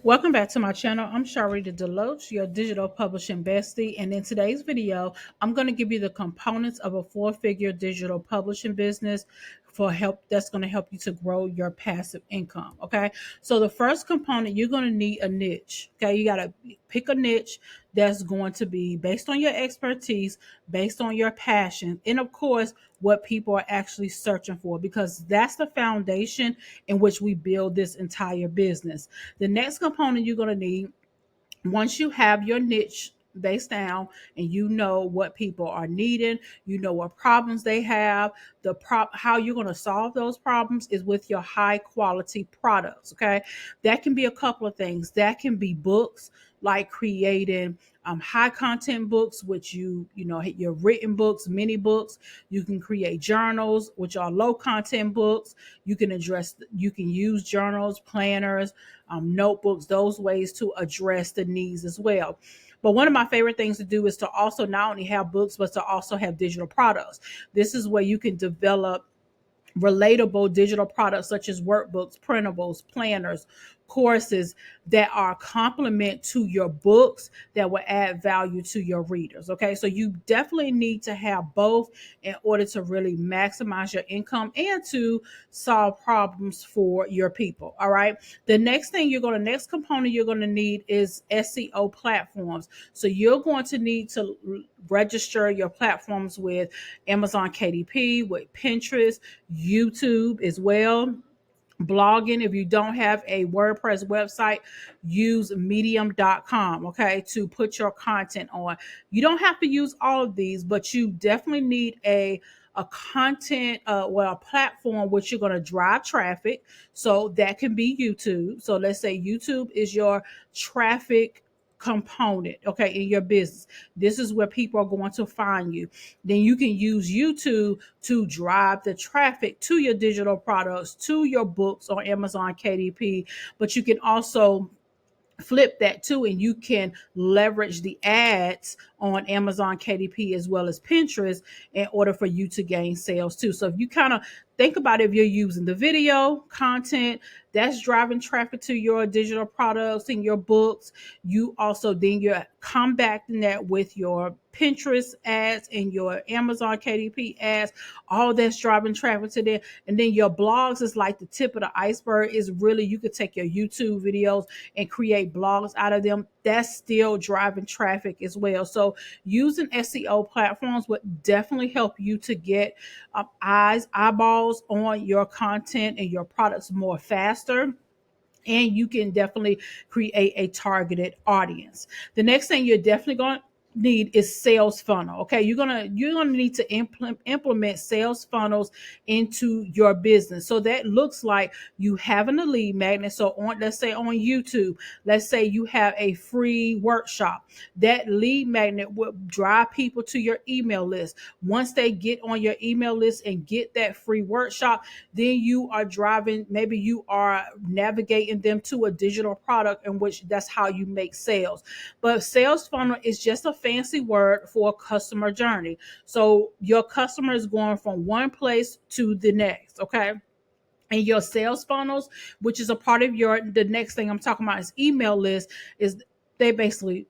Welcome back to my channel. I'm Sharita Deloach, your digital publishing bestie. And in today's video, I'm going to give you the components of a four-figure digital publishing business for help that's going to help you to grow your passive income. Okay. So the first component, you're going to need a niche. Okay. You got to pick a niche that's going to be based on your expertise, based on your passion, and of course, what people are actually searching for, because that's the foundation in which we build this entire business. The next component you're going to need, once you have your niche based down and you know what people are needing, you know what problems they have, how you're going to solve those problems is with your high quality products. Okay, that can be a couple of things. That can be books, like creating high content books, which you know your written books, mini books. You can create journals, which are low content books. You can use journals, planners, notebooks, those ways to address the needs as well. But one of my favorite things to do is to also not only have books, but to also have digital products. This is where you can develop relatable digital products such as workbooks, printables, planners, courses that are complement to your books that will add value to your readers. Okay, so you definitely need to have both in order to really maximize your income and to solve problems for your people. All right, the next component you're going to need is SEO platforms. So you're going to need to register your platforms with Amazon KDP, with Pinterest, YouTube as well. Blogging, if you don't have a WordPress website, use medium.com, okay, to put your content on. You don't have to use all of these, but you definitely need a content a platform which you're going to drive traffic. So that can be YouTube. So let's say YouTube is your traffic component, okay, in your business. This is where people are going to find you. Then you can use YouTube to drive the traffic to your digital products, to your books on Amazon KDP. But you can also flip that too, and you can leverage the ads on Amazon KDP as well as Pinterest in order for you to gain sales too. So if you kind of think about it, if you're using the video content that's driving traffic to your digital products and your books, you also then you're combating that with your Pinterest ads and your Amazon KDP ads, all that's driving traffic to there. And then your blogs is like the tip of the iceberg. Is really, you could take your YouTube videos and create blogs out of them. That's still driving traffic as well. So using SEO platforms would definitely help you to get eyeballs on your content and your products more faster, and you can definitely create a targeted audience. The next thing you're definitely going to need is sales funnel. Okay, you're gonna need to implement sales funnels into your business. So that looks like you having a lead magnet. So on, let's say on YouTube, let's say you have a free workshop. That lead magnet will drive people to your email list. Once they get on your email list and get that free workshop, then you are driving, maybe you are navigating them to a digital product, in which that's how you make sales. But sales funnel is just a fancy word for a customer journey. So your customer is going from one place to the next. Okay, and your sales funnels, which is a part of the next thing I'm talking about is email list, is they basically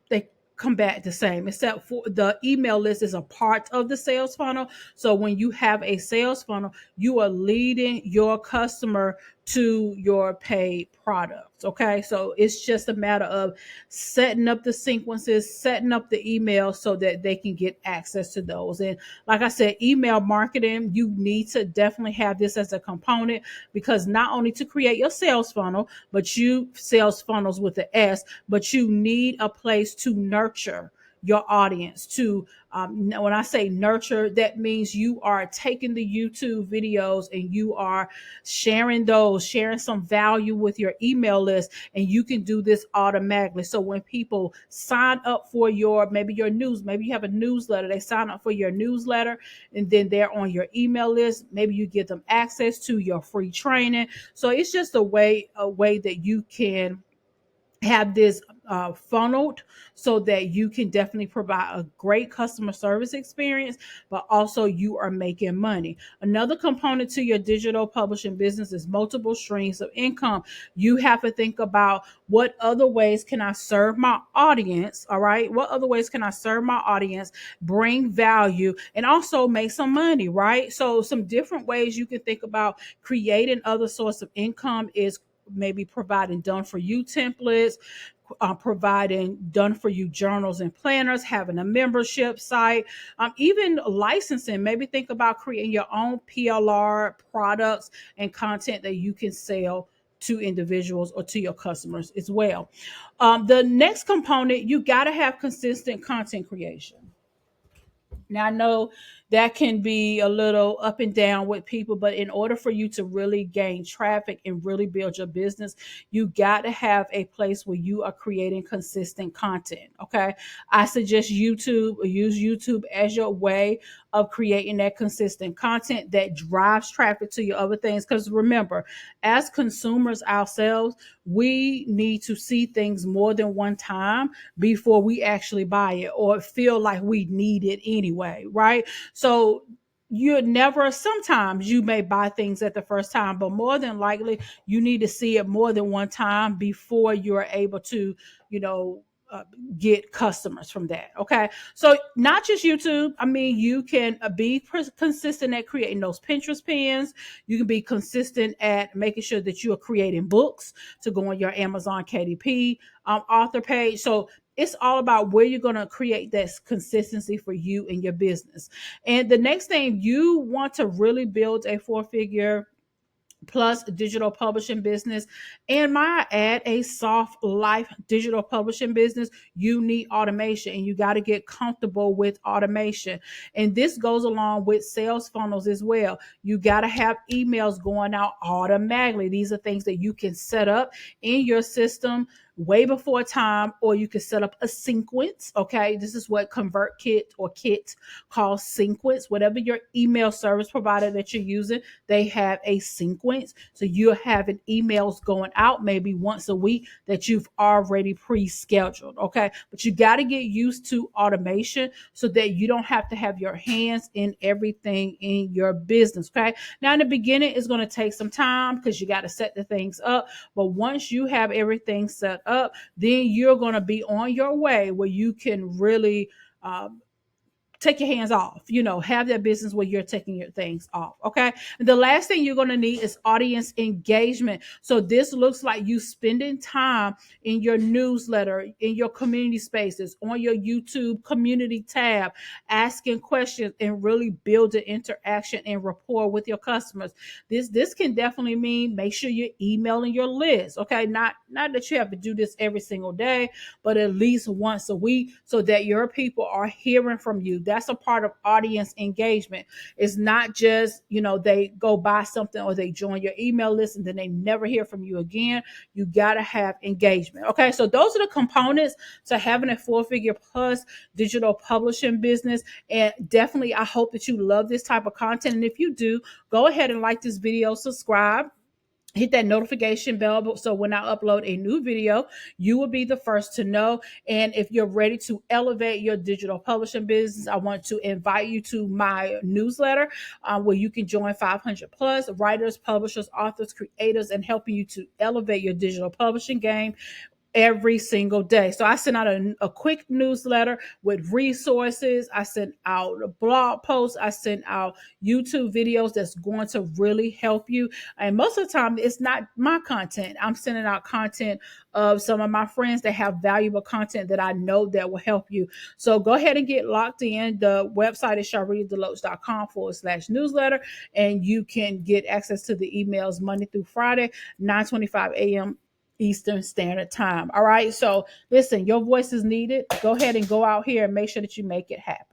they come back the same, except for the email list is a part of the sales funnel. So when you have a sales funnel, you are leading your customer to your paid products. Okay, so it's just a matter of setting up the sequences, setting up the email so that they can get access to those. And like I said, email marketing, you need to definitely have this as a component, because not only to create your sales funnel, but you sales funnels with the S, but you need a place to nurture your audience. To when I say nurture, that means you are taking the YouTube videos and you are sharing some value with your email list, and you can do this automatically. So when people sign up for maybe you have a newsletter, they sign up for your newsletter, and then they're on your email list. Maybe you give them access to your free training. So it's just a way that you can have this funneled so that you can definitely provide a great customer service experience, but also you are making money. Another component to your digital publishing business is multiple streams of income. You have to think about, what other ways can I serve my audience? All right. What other ways can I serve my audience, bring value, and also make some money, right? So, some different ways you can think about creating other source of income is maybe providing done for you templates, providing done for you journals and planners, having a membership site, even licensing. Maybe think about creating your own PLR products and content that you can sell to individuals or to your customers as well. The next component, you got to have consistent content creation. Now, I know that can be a little up and down with people, but in order for you to really gain traffic and really build your business, you got to have a place where you are creating consistent content. Okay. I suggest YouTube, or use YouTube as your way of creating that consistent content that drives traffic to your other things. Because remember, as consumers ourselves, we need to see things more than one time before we actually buy it or feel like we need it anyway, right? So you're never, sometimes you may buy things at the first time, but more than likely you need to see it more than one time before you're able to, you know, get customers from that. Okay. So not just YouTube. I mean, you can be consistent at creating those Pinterest pins. You can be consistent at making sure that you are creating books to go on your Amazon KDP author page. So it's all about where you're going to create that consistency for you and your business. And the next thing, you want to really build a four-figure plus digital publishing business, and might I add a soft life digital publishing business, you need automation, and you got to get comfortable with automation. And this goes along with sales funnels as well. You got to have emails going out automatically. These are things that you can set up in your system way before time, or you can set up a sequence. Okay, this is what ConvertKit or Kit calls sequence. Whatever your email service provider that you're using, they have a sequence. So you're having emails going out maybe once a week that you've already pre-scheduled. Okay. But you got to get used to automation so that you don't have to have your hands in everything in your business. Okay. Now in the beginning, it's going to take some time because you got to set the things up. But once you have everything set up, then you're going to be on your way where you can really take your hands off, have that business where you're taking your things off. Okay. And the last thing you're going to need is audience engagement. So this looks like you spending time in your newsletter, in your community spaces, on your YouTube community tab, asking questions and really building interaction and rapport with your customers. This can definitely mean make sure you're emailing your list. Okay. Not that you have to do this every single day, but at least once a week so that your people are hearing from you. That's a part of audience engagement. It's not just, they go buy something or they join your email list and then they never hear from you again. You got to have engagement. Okay. So those are the components to having a four-figure plus digital publishing business. And definitely, I hope that you love this type of content. And if you do, go ahead and like this video, subscribe, hit that notification bell so when I upload a new video, you will be the first to know. And if you're ready to elevate your digital publishing business, I want to invite you to my newsletter where you can join 500 plus writers, publishers, authors, creators, and helping you to elevate your digital publishing game every single day. So I sent out a quick newsletter with resources. I sent out a blog post. I sent out YouTube videos that's going to really help you. And most of the time, it's not my content. I'm sending out content of some of my friends that have valuable content that I know that will help you. So go ahead and get locked in. The website is sharitadeloach.com/newsletter, and you can get access to the emails Monday through Friday, 9:25 a.m. Eastern Standard Time. All right. So listen, your voice is needed. Go ahead and go out here and make sure that you make it happen.